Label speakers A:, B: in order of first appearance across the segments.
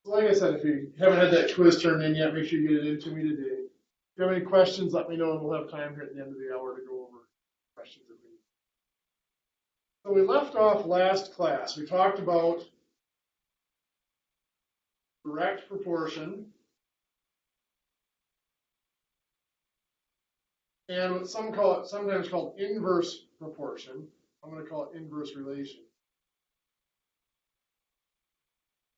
A: Like I said, if you haven't had that quiz turned in yet, make sure you get it into me today. If you have any questions, let me know, and we'll have time here at the end of the hour to go over questions that we need. So we left off last class. We talked about direct proportion and what some call it, sometimes called inverse proportion. I'm going to call it inverse relation.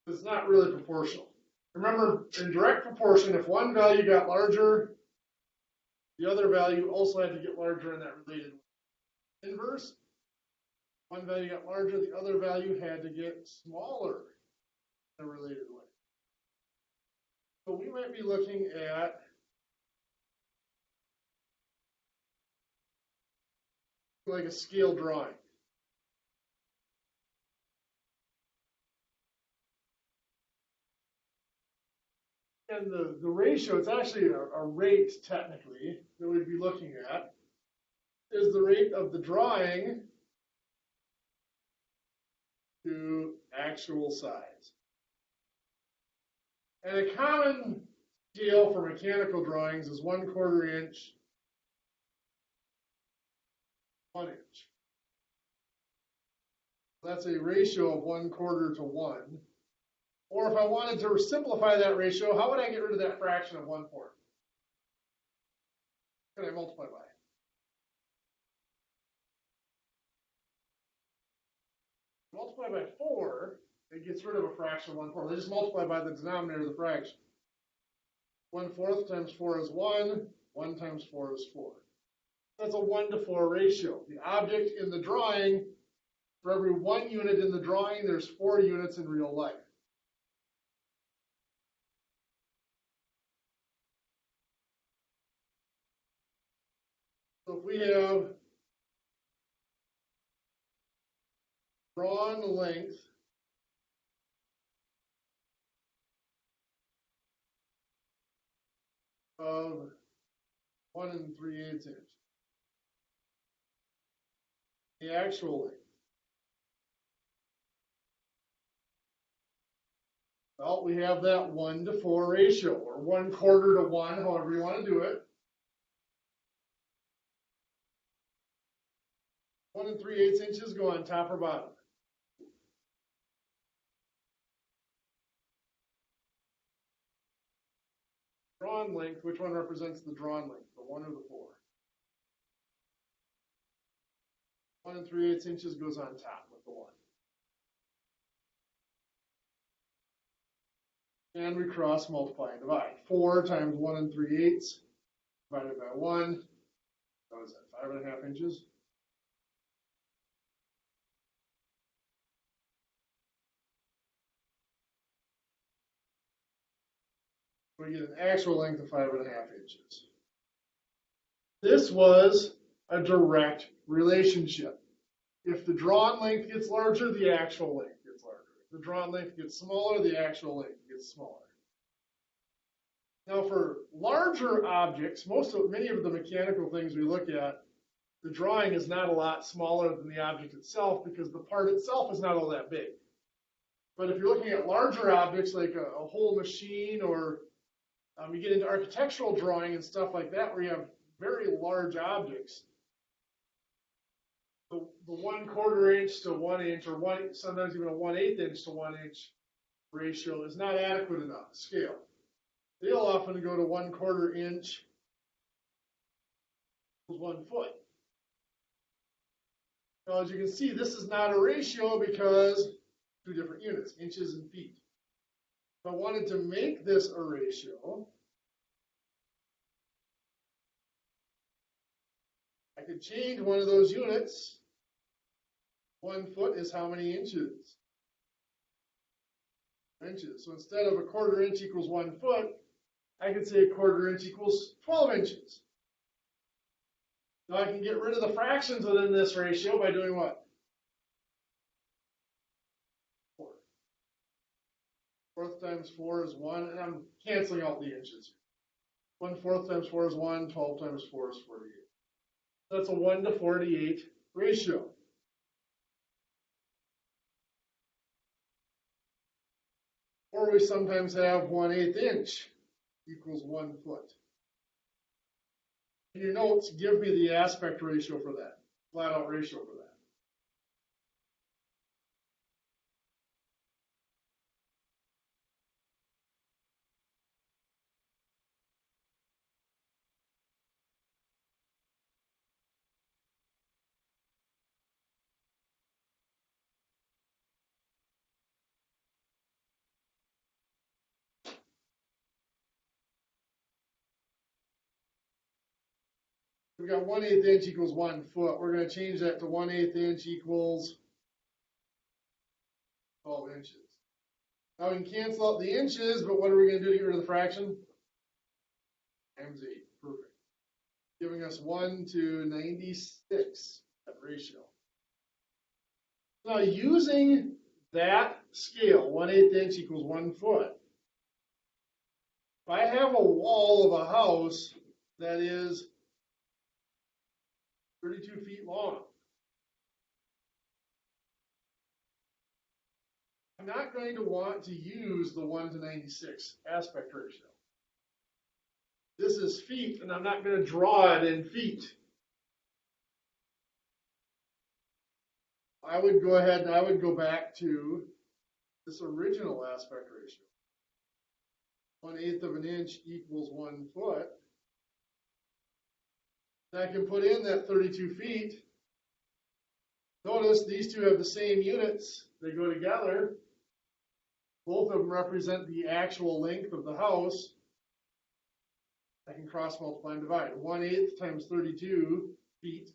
A: It's not really proportional. Remember, in direct proportion, if one value got larger, the other value also had to get larger in that related way. Inverse, one value got larger, the other value had to get smaller in a related way. So we might be looking at like a scale drawing. And the ratio, it's actually a rate technically that we'd be looking at, is the rate of the drawing to actual size. And a common scale for mechanical drawings is 1/4 inch, 1 inch. That's a ratio of 1/4 to 1. Or if I wanted to simplify that ratio, how would I get rid of that fraction of 1/4? What can I multiply by? Multiply by 4, it gets rid of a fraction of 1/4. They just multiply by the denominator of the fraction. 1/4 times 4 is 1. 1 times 4 is 4. That's a 1-to-4 ratio. The object in the drawing, for every 1 unit in the drawing, there's 4 units in real life. So if we have drawn length of 1 3/8 inch, the actual length. Well, we have that 1-to-4 ratio, or 1/4 to 1, however you want to do it. 1 3/8 inches go on top or bottom? Drawn length, which one represents the drawn length, the 1 or the 4? 1 3/8 inches goes on top with the 1. And we cross multiply and divide. 4 times 1 3/8 divided by 1. What is that, 5.5 inches? We get an actual length of 5.5 inches. This was a direct relationship. If the drawn length gets larger, the actual length gets larger. If the drawn length gets smaller, the actual length gets smaller. Now for larger objects, many of the mechanical things we look at, the drawing is not a lot smaller than the object itself because the part itself is not all that big. But if you're looking at larger objects like a whole machine, or you get into architectural drawing and stuff like that where you have very large objects, the 1/4 inch to 1 inch, or sometimes even a 1/8 inch to 1 inch ratio is not adequate enough scale. They'll often go to 1/4 inch equals 1 foot. Now, as you can see, this is not a ratio because 2 different units, inches and feet. If I wanted to make this a ratio, I could change one of those units. 1 foot is how many inches? Inches. So instead of 1/4 inch equals 1 foot, I could say 1/4 inch equals 12 inches. Now I can get rid of the fractions within this ratio by doing what? 4. 1/4 times 4 is 1, and I'm canceling out the inches. 1/4 times 4 is 1, 12 times 4 is 48. That's a 1-to-48 ratio. Or we sometimes have 1/8 inch equals 1 foot. In your notes, give me the aspect ratio for that, flat out ratio for that. We've got 1/8 inch equals 1 foot. We're going to change that to 1/8 inch equals 12 inches. Now we can cancel out the inches, but what are we going to do to get rid of the fraction? Times 8. Perfect. Giving us 1 to 96, that ratio. Now using that scale, 1/8 inch equals 1 foot. If I have a wall of a house that is 32 feet long, I'm not going to want to use the 1 to 96 aspect ratio. This is feet, and I'm not going to draw it in feet. I would go ahead and I would go back to this original aspect ratio. 1/8 of an inch equals 1 foot. And I can put in that 32 feet. Notice these two have the same units. They go together. Both of them represent the actual length of the house. I can cross multiply and divide. 1/8 times 32 feet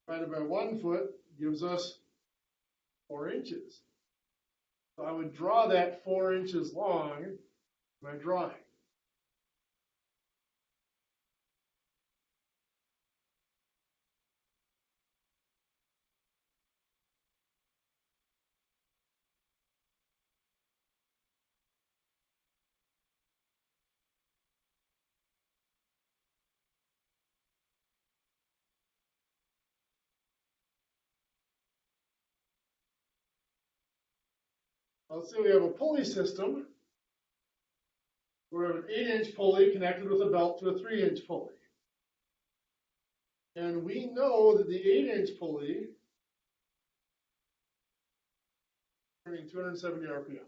A: divided by 1 foot gives us 4 inches. So I would draw that 4 inches long in my drawing. Let's say we have a pulley system. We have an 8-inch pulley connected with a belt to a 3-inch pulley. And we know that the 8-inch pulley is turning 270 RPM.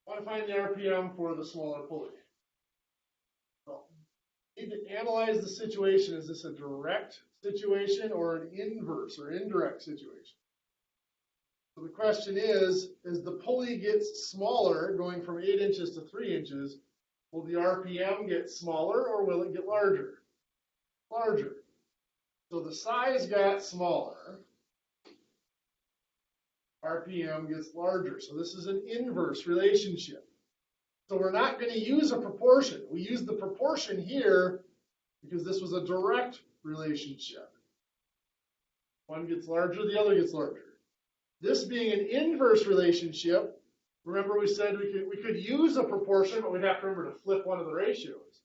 A: I want to find the RPM for the smaller pulley. So, we need to analyze the situation. Is this a direct situation or an inverse or indirect situation? So the question is, as the pulley gets smaller, going from 8 inches to 3 inches, will the RPM get smaller or will it get larger? Larger. So the size got smaller, RPM gets larger. So this is an inverse relationship. So we're not going to use a proportion. We use the proportion here because this was a direct relationship. One gets larger, the other gets larger. This being an inverse relationship, remember we said we could use a proportion, but we'd have to remember to flip one of the ratios.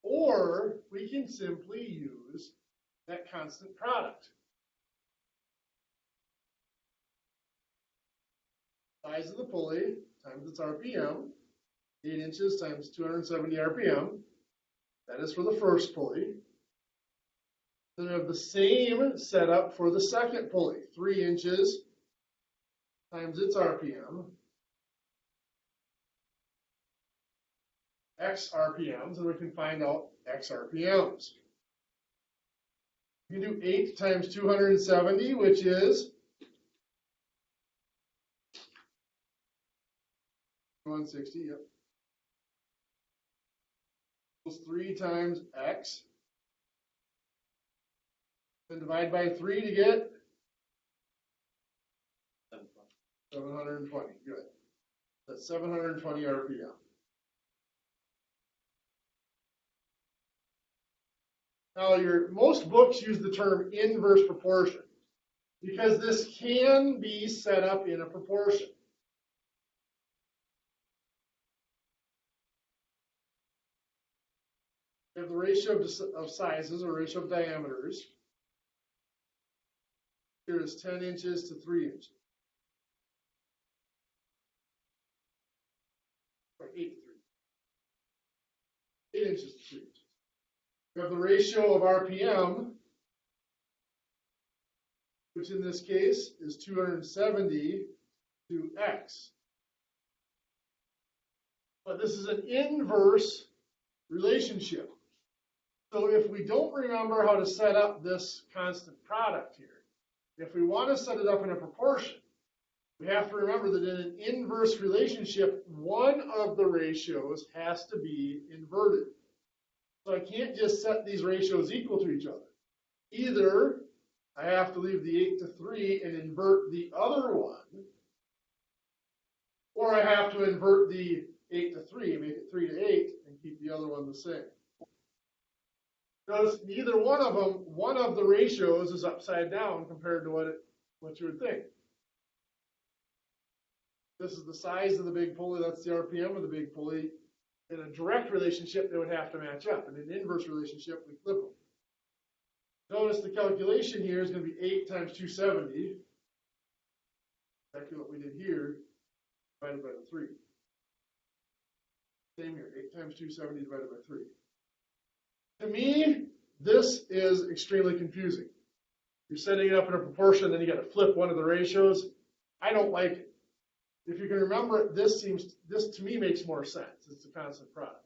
A: Or we can simply use that constant product. Size of the pulley times its RPM, 8 inches times 270 RPM. That is for the first pulley. Then we have the same setup for the second pulley, 3 inches times its RPM, X RPMs, and we can find out X RPMs. You can do 8 times 270, which is 160, yep. Equals 3 times X. Then divide by 3 to get 720, good. That's 720 RPM. Now, most books use the term inverse proportion because this can be set up in a proportion. We have the ratio of sizes or ratio of diameters. Here is 10 inches to 3 inches. Or 8 to 3. 8 inches to 3 inches. We have the ratio of RPM, which in this case is 270 to X. But this is an inverse relationship. So if we don't remember how to set up this constant product here, if we want to set it up in a proportion, we have to remember that in an inverse relationship, one of the ratios has to be inverted. So I can't just set these ratios equal to each other. Either I have to leave the 8 to 3 and invert the other one, or I have to invert the 8 to 3, make it 3 to 8, and keep the other one the same. Notice neither one of them, one of the ratios is upside down compared to what you would think. This is the size of the big pulley, that's the RPM of the big pulley. In a direct relationship, they would have to match up. In an inverse relationship, we flip them. Notice the calculation here is going to be 8 times 270. Exactly what we did here, divided by the 3. Same here, 8 times 270 divided by 3. To me, this is extremely confusing. You're setting it up in a proportion, then you got to flip one of the ratios. I don't like it. If you can remember it, this to me makes more sense. It's a constant product.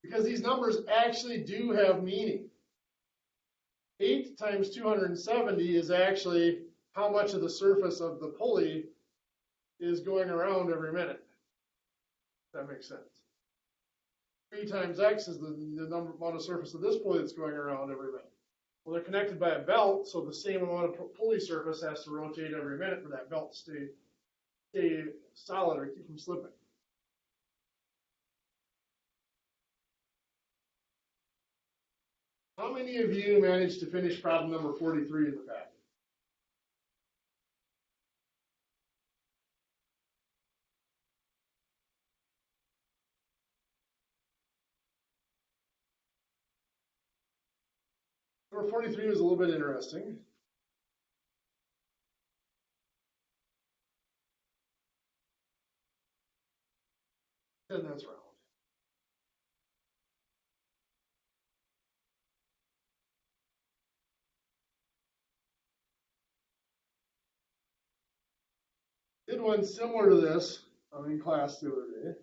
A: Because these numbers actually do have meaning. 8 times 270 is actually how much of the surface of the pulley is going around every minute. If that makes sense. 3 times X is the amount of surface of this pulley that's going around every minute. Well, they're connected by a belt, so the same amount of pulley surface has to rotate every minute for that belt to stay solid or keep from slipping. How many of you managed to finish problem number 43 in the packet? Number 43 was a little bit interesting. And that's round. Did one similar to this in class the other day.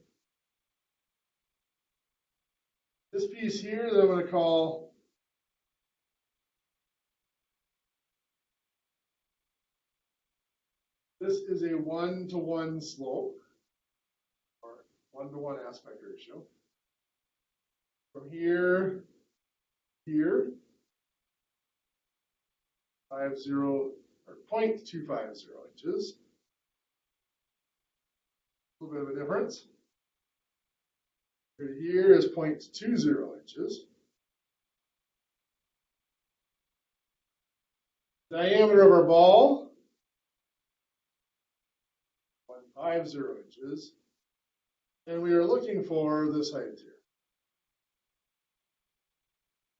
A: This piece here that I'm going to call this is a 1-to-1 slope, or 1-to-1 aspect ratio. From here, here, 0.250 inches. A little bit of a difference. Here is 0.20 inches. Diameter of our ball, 0.50 inches. And we are looking for this height here.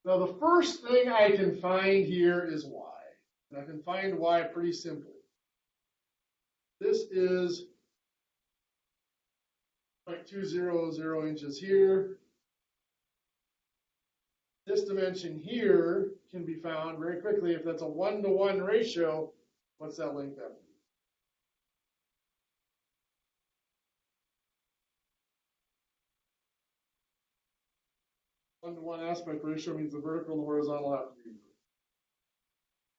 A: Now the first thing I can find here is y. And I can find y pretty simply. This is 0.200 inches here. This dimension here can be found very quickly. If that's a 1-to-1 ratio, what's that length have to be? 1-to-1 aspect ratio means the vertical and the horizontal have to be equal.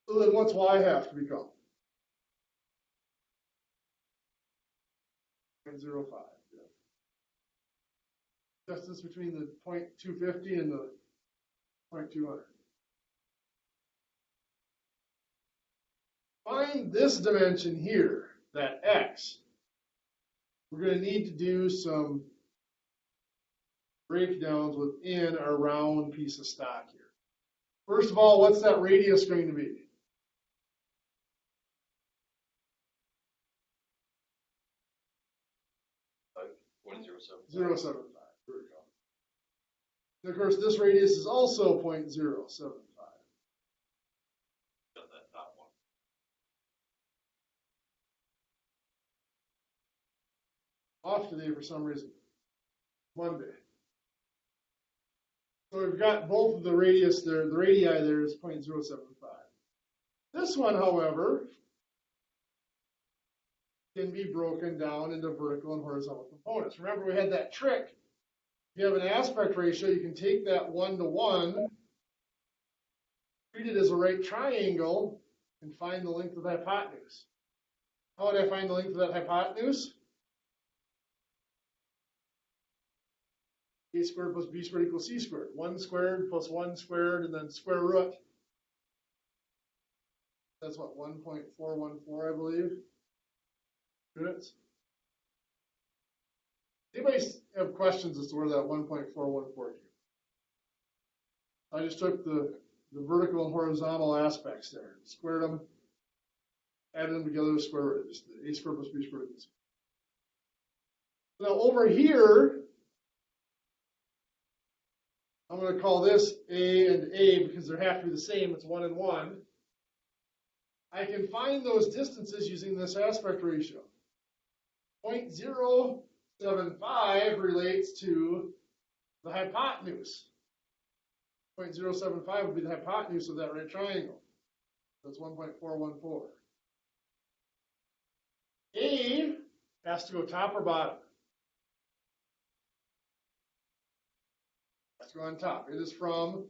A: So then what's y have to become? 0.05. Distance between the 0.250 and the 0.200. Find this dimension here, that x. We're going to need to do some breakdowns within our round piece of stock here. First of all, what's that radius going to be? 0.075. There we go. And of course, this radius is also 0.075. off today for some reason. Monday. So we've got both of the radius there, the radii there is 0.075. This one, however, can be broken down into vertical and horizontal components. Remember, we had that trick. If you have an aspect ratio, you can take that 1-to-1, treat it as a right triangle, and find the length of the hypotenuse. How would I find the length of that hypotenuse? A squared plus B squared equals C squared. 1 squared plus 1 squared, and then square root. That's what, 1.414, I believe, units. Anybody have questions as to where that 1.414 came? I just took the vertical and horizontal aspects there, squared them, added them together to square root. Just A squared plus B squared equals C. Now over here, I'm going to call this A and A because they have to be the same. It's 1 and 1. I can find those distances using this aspect ratio. 0.075 relates to the hypotenuse. 0.075 would be the hypotenuse of that right triangle. That's 1.414. A has to go top or bottom. Has to go on top. It is from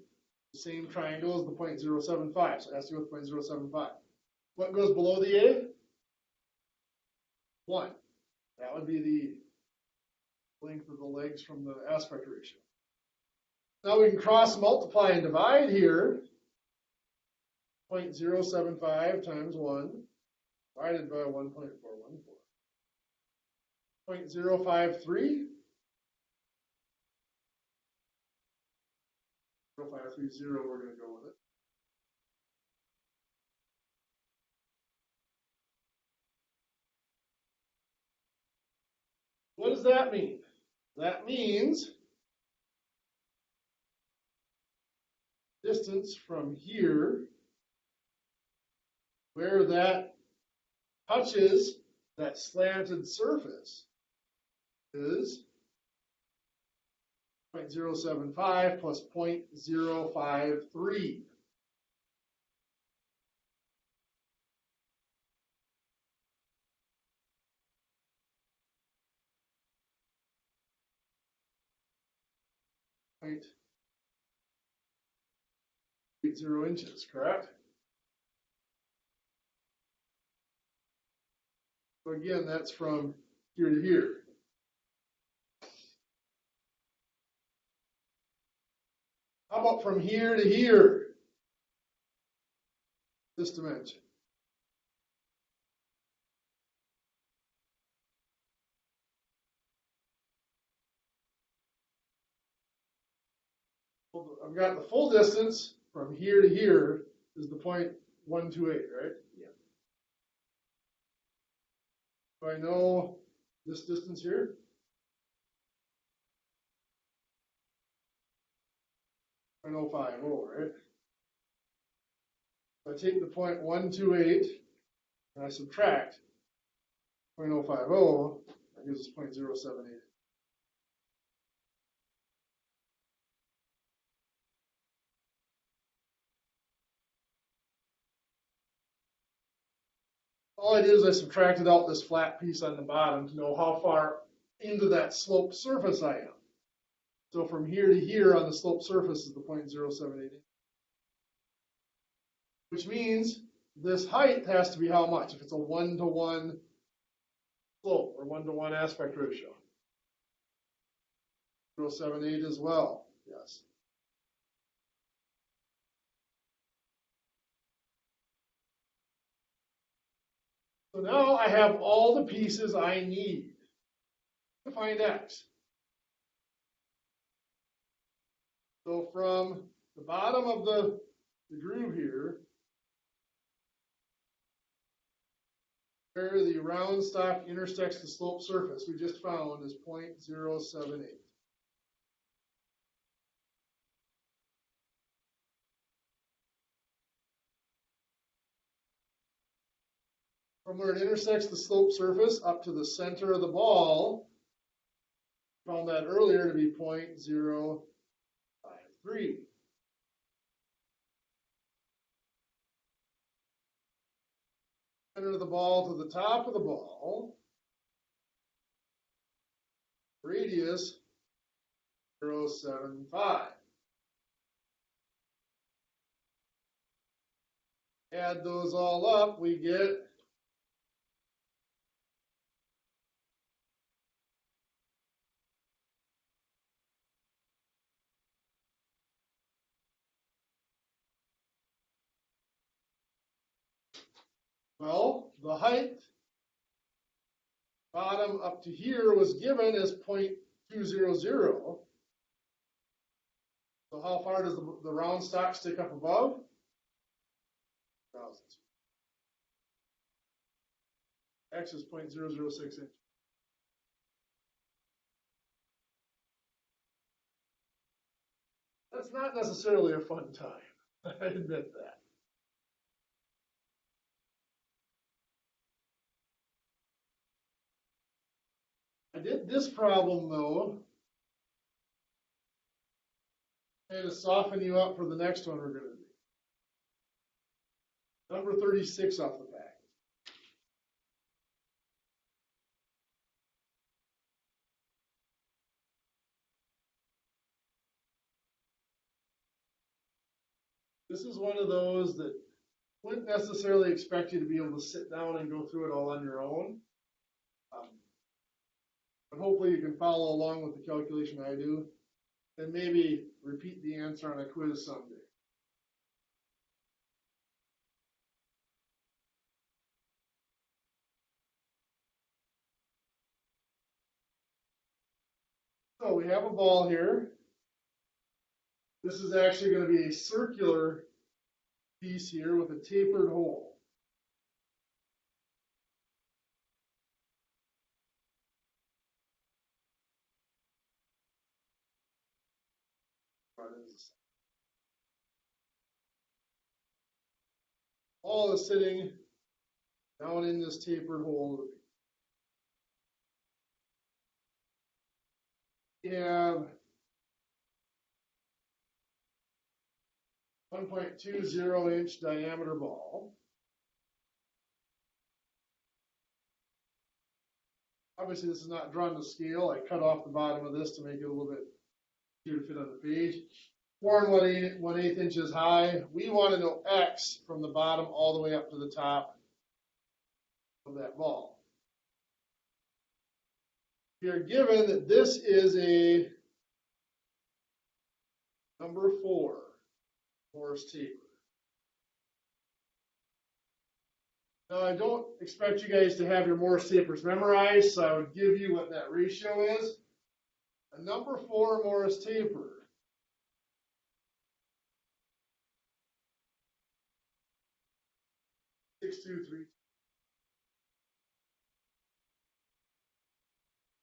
A: the same triangle as the 0.075, so it has to go with 0.075. What goes below the A? 1. That would be the length of the legs from the aspect ratio. Now we can cross multiply and divide here. 0.075 times 1 divided by 1.414. 0.053. 0.530, we're going to go with it. What does that mean? That means distance from here, where that touches that slanted surface, is 0.075 plus 0.053. Right. 0 inches, correct? So again, that's from here to here. How about from here to here? This dimension. I've got the full distance from here to here is the 0.128, right?
B: Yeah.
A: Do I know this distance here? I know 0.50, right? So I take the 0.128 and I subtract 0.050, that gives us 0.078. All I did is I subtracted out this flat piece on the bottom to know how far into that sloped surface I am. So from here to here on the sloped surface is the 0.078. Which means this height has to be how much? If it's a 1-to-1 slope or 1-to-1 aspect ratio. 0.078 as well, yes. So now I have all the pieces I need to find x. So from the bottom of the groove here, where the round stock intersects the slope surface, we just found is 0.078. From where it intersects the slope surface up to the center of the ball, Found that earlier to be 0.053. Center of the ball to the top of the ball. Radius 0.75. Add those all up, we get well, the height bottom up to here was given as 0.200. So how far does the round stock stick up above? 1,000. X is 0.006 inches. That's not necessarily a fun time. I admit that. I did this problem though, and to soften you up for the next one we're going to do. Number 36 off the packet. This is one of those that wouldn't necessarily expect you to be able to sit down and go through it all on your own. But hopefully you can follow along with the calculation I do, and maybe repeat the answer on a quiz someday. So we have a ball here. This is actually going to be a circular piece here with a tapered hole. Ball is sitting down in this tapered hole. We have 1.20 inch diameter ball. Obviously, this is not drawn to scale. I cut off the bottom of this to make it a little bit easier to fit on the page. 4 1/8 inches high. We want to know X from the bottom all the way up to the top of that ball. We are given that this is a number 4 Morse taper. Now, I don't expect you guys to have your Morse tapers memorized, so I would give you what that ratio is. A number 4 Morse taper (6, 2, 3)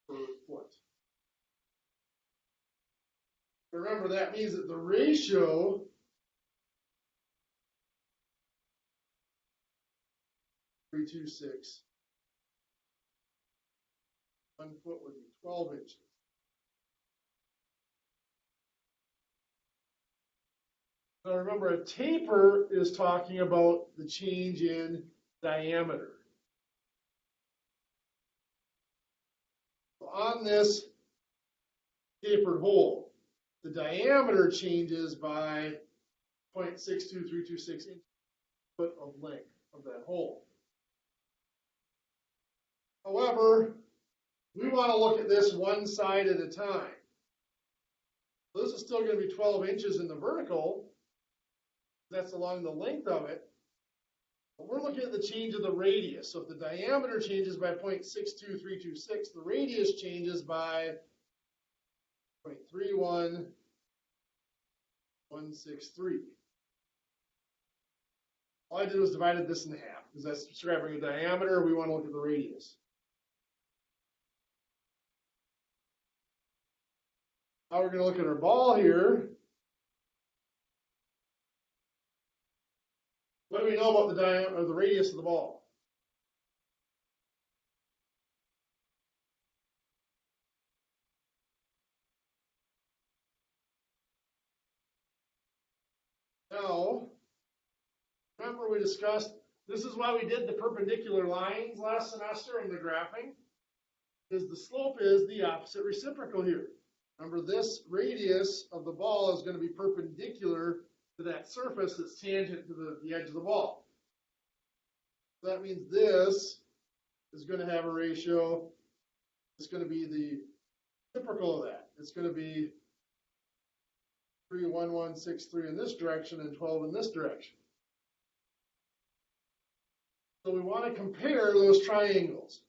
A: per foot. Remember, that means that the ratio (326) 1 foot would be 12 inches. Now remember, a taper is talking about the change in diameter. So on this tapered hole, the diameter changes by 0.62326 inches foot of length of that hole. However, we want to look at this one side at a time. So this is still going to be 12 inches in the vertical. That's along the length of it. But we're looking at the change of the radius. So if the diameter changes by 0.62326, the radius changes by 0.31163. All I did was divided this in half because that's describing a diameter. We want to look at the radius. Now we're going to look at our ball here. What do we know about the diameter or the radius of the ball? remember we discussed, this is why we did the perpendicular lines last semester in the graphing, is the slope is the opposite reciprocal here. Remember, this radius of the ball is going to be perpendicular to that surface that's tangent to the edge of the ball. So that means this is going to have a ratio, it's going to be the reciprocal of that. It's going to be 3, 1, 1, 6, 3 in this direction and 12 in this direction. So we want to compare those triangles.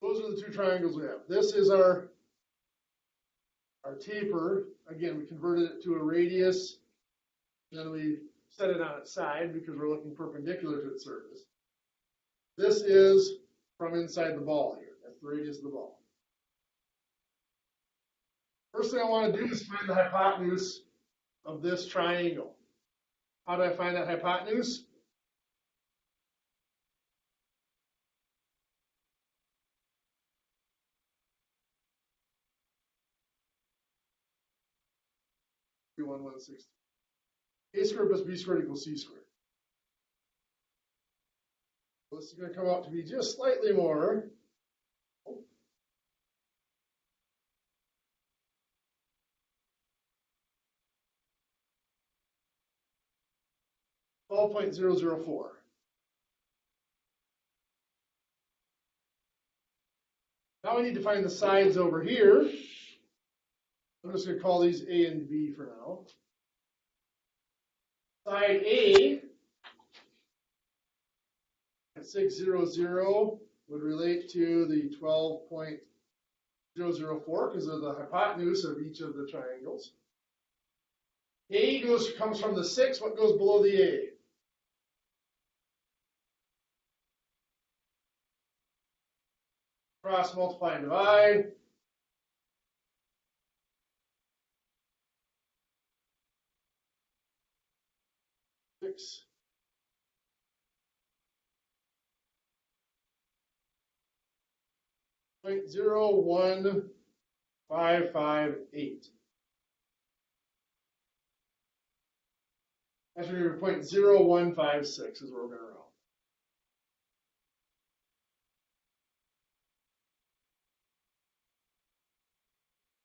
A: Those are the two triangles we have. This is our taper. Again, we converted it to a radius, and then we set it on its side because we're looking perpendicular to its surface. This is from inside the ball here. That's the radius of the ball. First thing I want to do is find the hypotenuse of this triangle. How do I find that hypotenuse? A squared plus B squared equals C squared. So this is going to come out to be just slightly more. 12.004. Now we need to find the sides over here. I'm just going to call these A and B for now. Side A at 600 would relate to the 12.004 because of the hypotenuse of each of the triangles. A comes from the 6. What goes below the A? Cross, multiply, and divide. Six. Point 01558. Actually, 0.0156 is where we're going to round.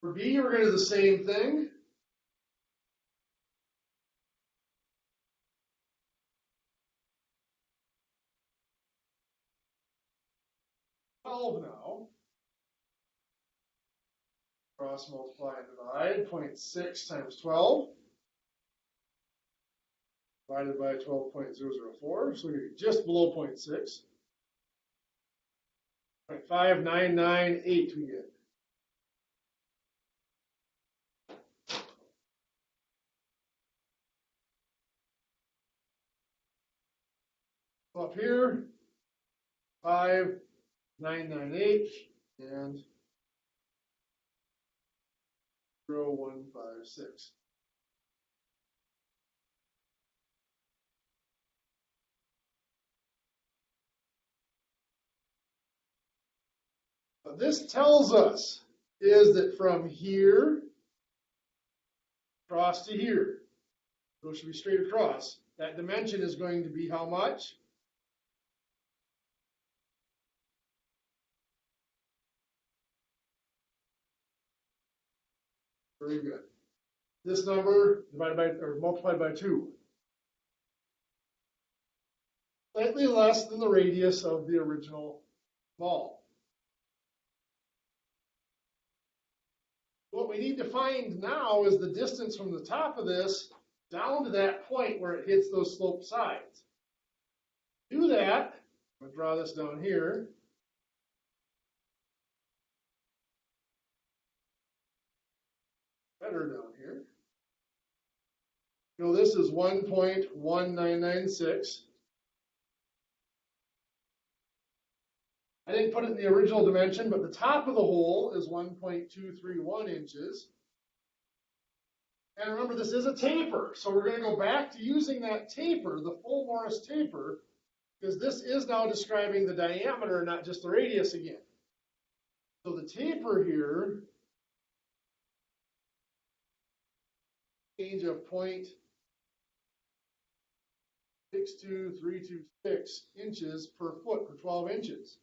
A: For B, we're going to do the same thing. Now. Cross, multiply, and divide. 0.6 times 12. Divided by 12.004. So we get just below 0.6. 0.5998 we get. Up here, 5,998 and 0.156. What this tells us is that from here across to here, so it should be straight across, that dimension is going to be how much? Very good. This number divided by or multiplied by 2. Slightly less than the radius of the original ball. What we need to find now is the distance from the top of this down to that point where it hits those sloped sides. To do that, I'm going to draw this down here. Better down here. You know, this is 1.1996. I didn't put it in the original dimension, but the top of the hole is 1.231 inches. And remember, this is a taper, so we're going to go back to using that taper, the full Morris taper, because this is now describing the diameter, not just the radius again. So the taper here, change of 0.62326 inches per foot per 12 inches.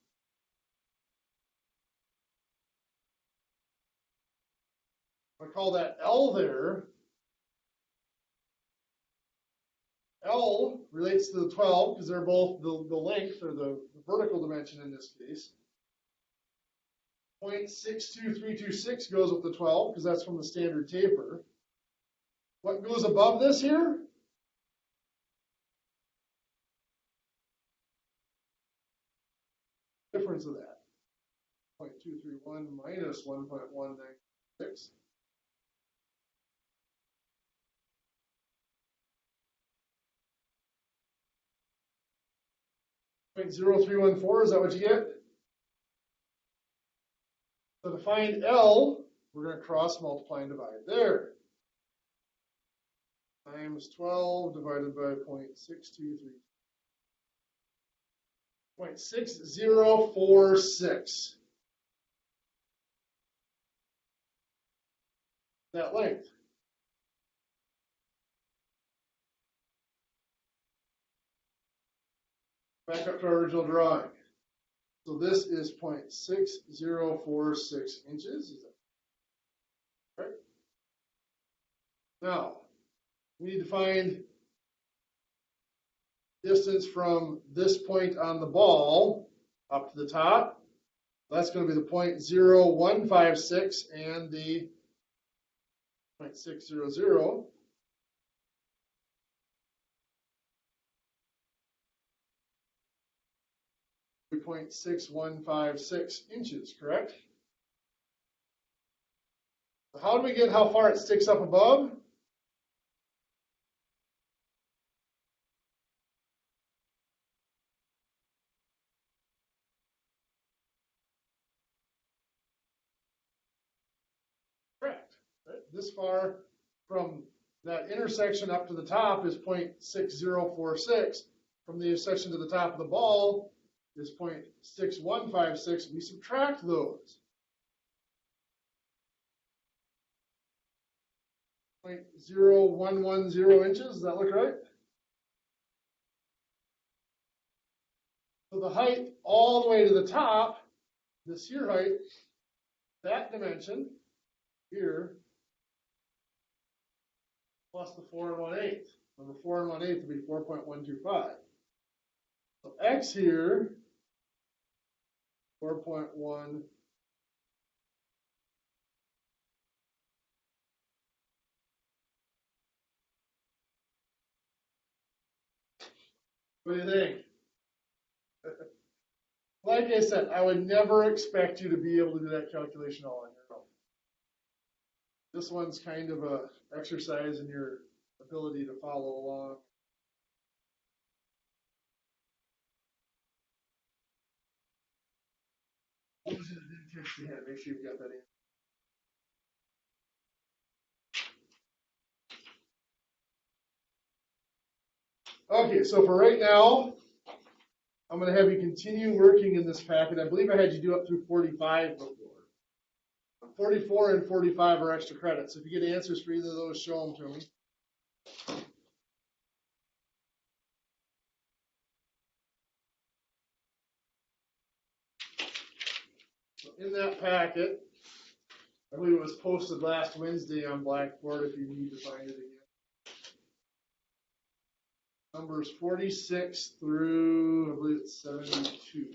A: I call that L there. L relates to the 12 because they're both the length or the vertical dimension in this case. 0.62326 goes with the 12 because that's from the standard taper. What goes above this here? Difference of that. 0.231 minus 1.196. 0.0314, is that what you get? So to find L, we're going to cross multiply and divide there. Times 12 divided by 0.623. 0.6046. That length. Back up to our original drawing. So this is 0.6046 inches. Is that right? Now, we need to find distance from this point on the ball up to the top. That's going to be the 0.0156 and the 0.600. 3.6156 inches, correct? How do we get how far it sticks up above? Correct. Right? This far from that intersection up to the top is 0.6046. From the intersection to the top of the ball is 0.6156. We subtract those. 0.0110 inches, does that look right? So the height all the way to the top, this here height, that dimension here, plus the 4 1/8. Remember, 4 1/8 would be 4.125. So x here, 4.1. What do you think? Like I said, I would never expect you to be able to do that calculation all on your own. This one's kind of a exercise in your ability to follow along. What was it that didn't catch the head? Make sure you've got that in. Okay, so for right now, I'm going to have you continue working in this packet. I believe I had you do up through 45 before. 44 and 45 are extra credits. If you get answers for either of those, show them to me. So in that packet, I believe it was posted last Wednesday on Blackboard if you need to find it again. Numbers 46 through, I believe it's 72.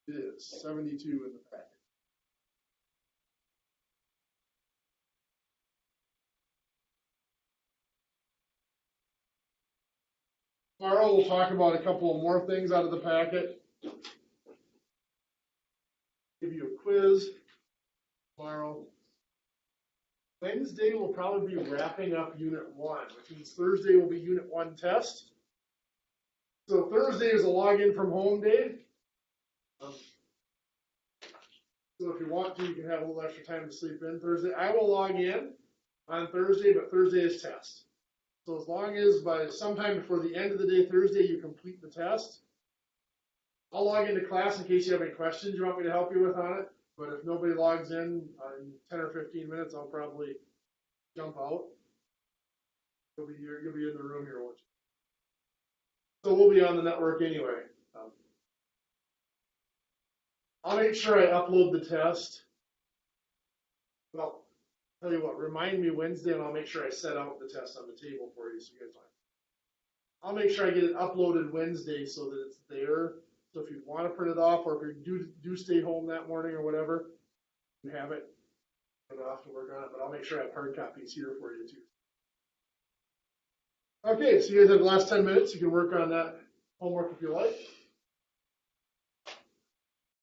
A: It is 72 in the packet. Tomorrow we'll talk about a couple of more things out of the packet. Give you a quiz tomorrow. Wednesday we'll probably be wrapping up Unit 1, which means Thursday will be Unit 1 test. So Thursday is a login from home day. So if you want to, you can have a little extra time to sleep in Thursday. I will log in. on Thursday, but Thursday is test. So as long as by sometime before the end of the day Thursday you complete the test, I'll log into class in case you have any questions you want me to help you with on it. But if nobody logs in 10 or 15 minutes, I'll probably jump out. You'll be in the room here, won't you? So we'll be on the network anyway. I'll make sure I upload the test. Well, tell you what, remind me Wednesday and I'll make sure I set out the test on the table for you so you guys don't. I'll make sure I get it uploaded Wednesday so that it's there. So if you want to print it off, or if you do stay home that morning or whatever, you have it. I don't have to work on it, but I'll make sure I have hard copies here for you too. Okay, so you guys have the last 10 minutes. You can work on that homework if you like.